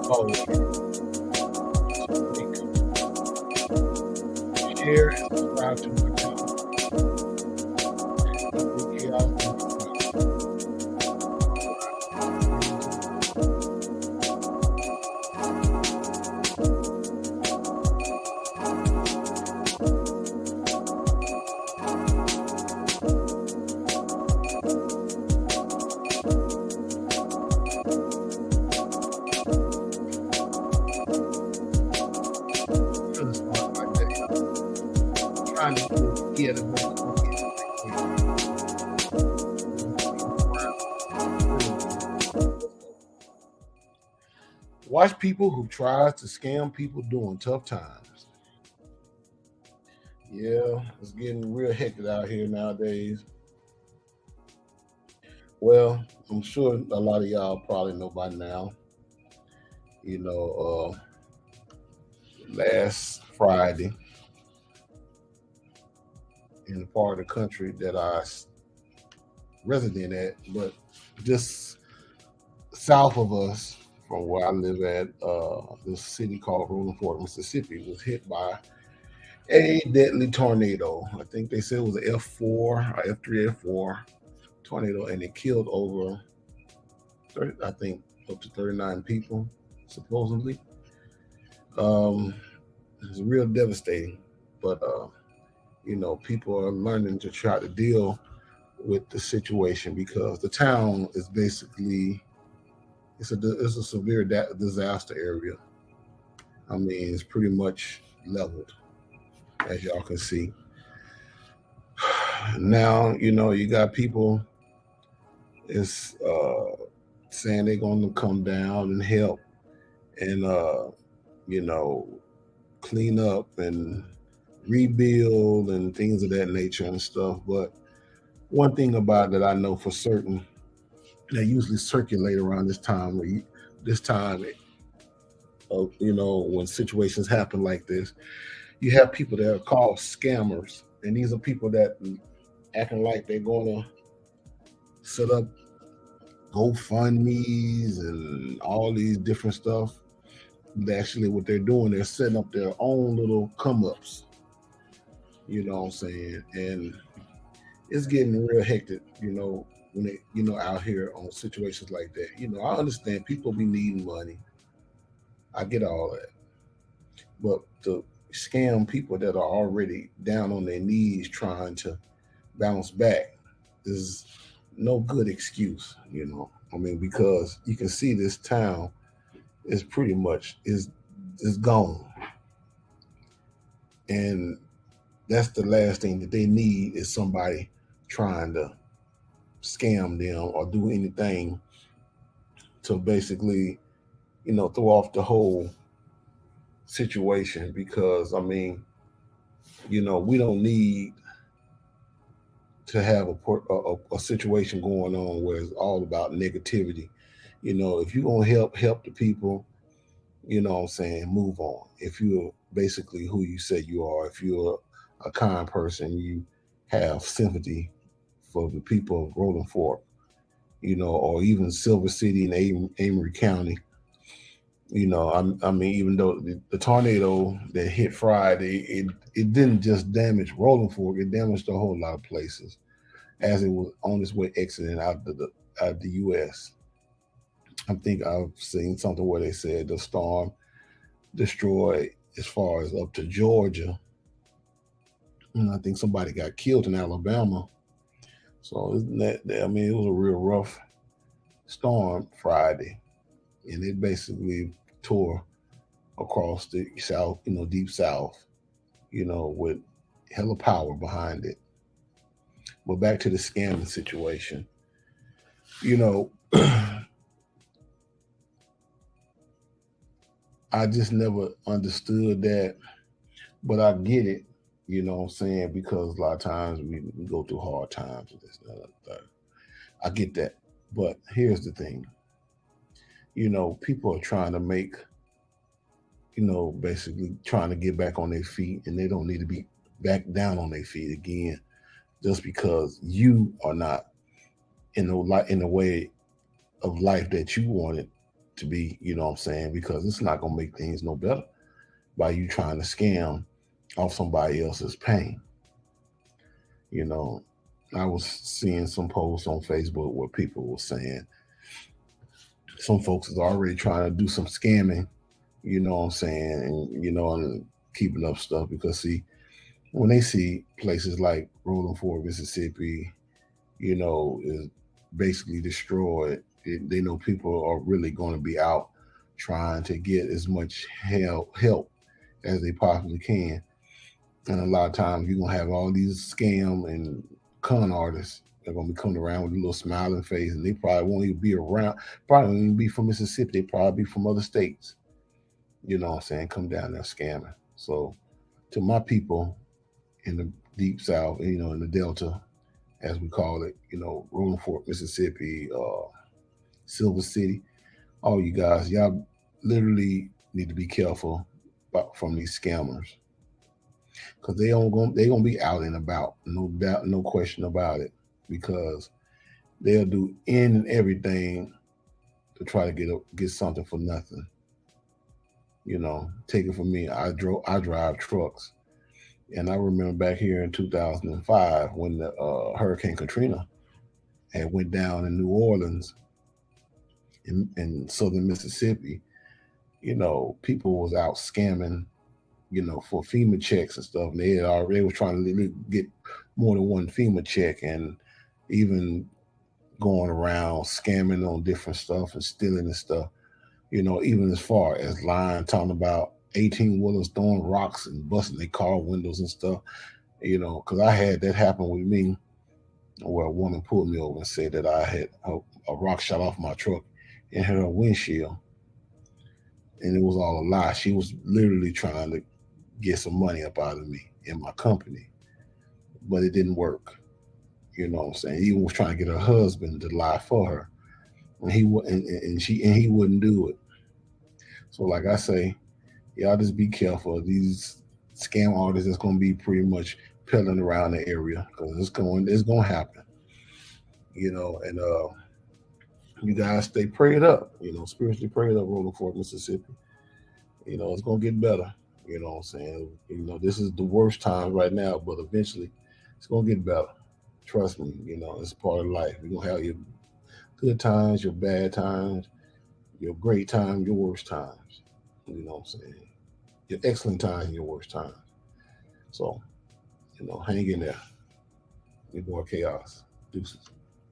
Oh, link, share and subscribe to my channel. Equal chaos and chaos. All right, let's get into it. I'm gonna start my day off trying to get a bunch of focus right quick. We're gonna see who around. Really good. Let's go. Watch people who try to scam people during tough times. Yeah, it's getting real hectic out here nowadays. Well, I'm sure a lot of y'all probably know by now. You know, last Friday in the part of the country that resident at, but just south of us from where I live at, this city called Rolling Fork, Mississippi, was hit by a deadly tornado. I think they said it was an F4 or F3, F4 tornado, and it killed over, 30, I think, up to 39 people, supposedly. Um, it was real devastating, but people are learning to try to deal with the situation because the town is basically it's a severe disaster area. I mean, it's pretty much leveled, as y'all can see. Now, you got people is saying they're going to come down and help and you know clean up and rebuild and things of that nature and stuff. But one thing about that I know for certain, they usually circulate around this time. This time of when situations happen like this, you have people that are called scammers, and these are people that acting like they're gonna set up GoFundMe's and all these different stuff. Actually, what they're doing, they're setting up their own little come ups. You know what I'm saying? And it's getting real hectic. When they out here on situations like that. I understand people be needing money. I get all that, but to scam people that are already down on their knees trying to bounce back is no good excuse. I mean, because you can see this town is pretty much is gone, and that's the last thing that they need is somebody trying to scam them or do anything to basically throw off the whole situation. Because I mean, we don't need to have a situation going on where it's all about negativity. If you're gonna help the people, what I'm saying, move on. If you're basically who you say you are, if you're a kind person, you have sympathy for the people of Rolling Fork, or even Silver City and Amory County. I mean, even though the tornado that hit Friday, it didn't just damage Rolling Fork, it damaged a whole lot of places as it was on its way exiting out of the U.S. I think I've seen something where they said the storm destroyed as far as up to Georgia, and I think somebody got killed in Alabama. So isn't that? I mean, it was a real rough storm Friday, and it basically tore across the south, deep south, with hella power behind it. But back to the scamming situation, you know, I just never understood that, but I get it. You know what I'm saying? Because a lot of times we go through hard times and this and that. I get that. But here's the thing. People are trying to make, basically trying to get back on their feet, and they don't need to be back down on their feet again just because you are not in the way of life that you wanted. to be, you know what I'm saying, because it's not gonna make things no better by you trying to scam off somebody else's pain. You know, I was seeing some posts on Facebook where people were saying some folks is already trying to do some scamming, you know what I'm saying, and and keeping up stuff because see, when they see places like Rolling Fork, Mississippi, is basically destroyed, they know people are really going to be out trying to get as much help as they possibly can. And a lot of times you're gonna have all these scam and con artists. They're gonna be coming around with a little smiling face, and they probably won't even be around. Probably won't even be from Mississippi. They probably be from other states. You know what I'm saying? Come down there scamming. So to my people in the deep south, in the Delta, as we call it, Rolling Fork, Mississippi, Silver City, all you guys, y'all literally need to be careful from these scammers because they gonna be out and about, no doubt, no question about it, because they'll do in and everything to try to get something for nothing. Take it from me. I drive trucks, and I remember back here in 2005 when the Hurricane Katrina had went down in New Orleans in southern Mississippi. People was out scamming, for FEMA checks and stuff. And they were trying to get more than one FEMA check, and even going around scamming on different stuff and stealing and stuff. Even as far as lying, talking about 18-wheelers throwing rocks and busting their car windows and stuff. Because I had that happen with me, where a woman pulled me over and said that I had a rock shot off my truck and hit her windshield, and it was all a lie. She was literally trying to get some money up out of me and my company, but it didn't work. You know what I'm saying? He was trying to get her husband to lie for her, and he wouldn't do it. So, like I say, y'all just be careful of these scam artists that's going to be pretty much peddling around the area, because it's going to happen. And you guys stay prayed up. Spiritually prayed up, Rolling Fork, Mississippi. It's going to get better. You know what I'm saying? This is the worst time right now, but eventually it's going to get better. Trust me, it's part of life. You're going to have your good times, your bad times, your great times, your worst times. You know what I'm saying? Your excellent times and your worst times. So, hang in there. Your boy Chaos. Deuces.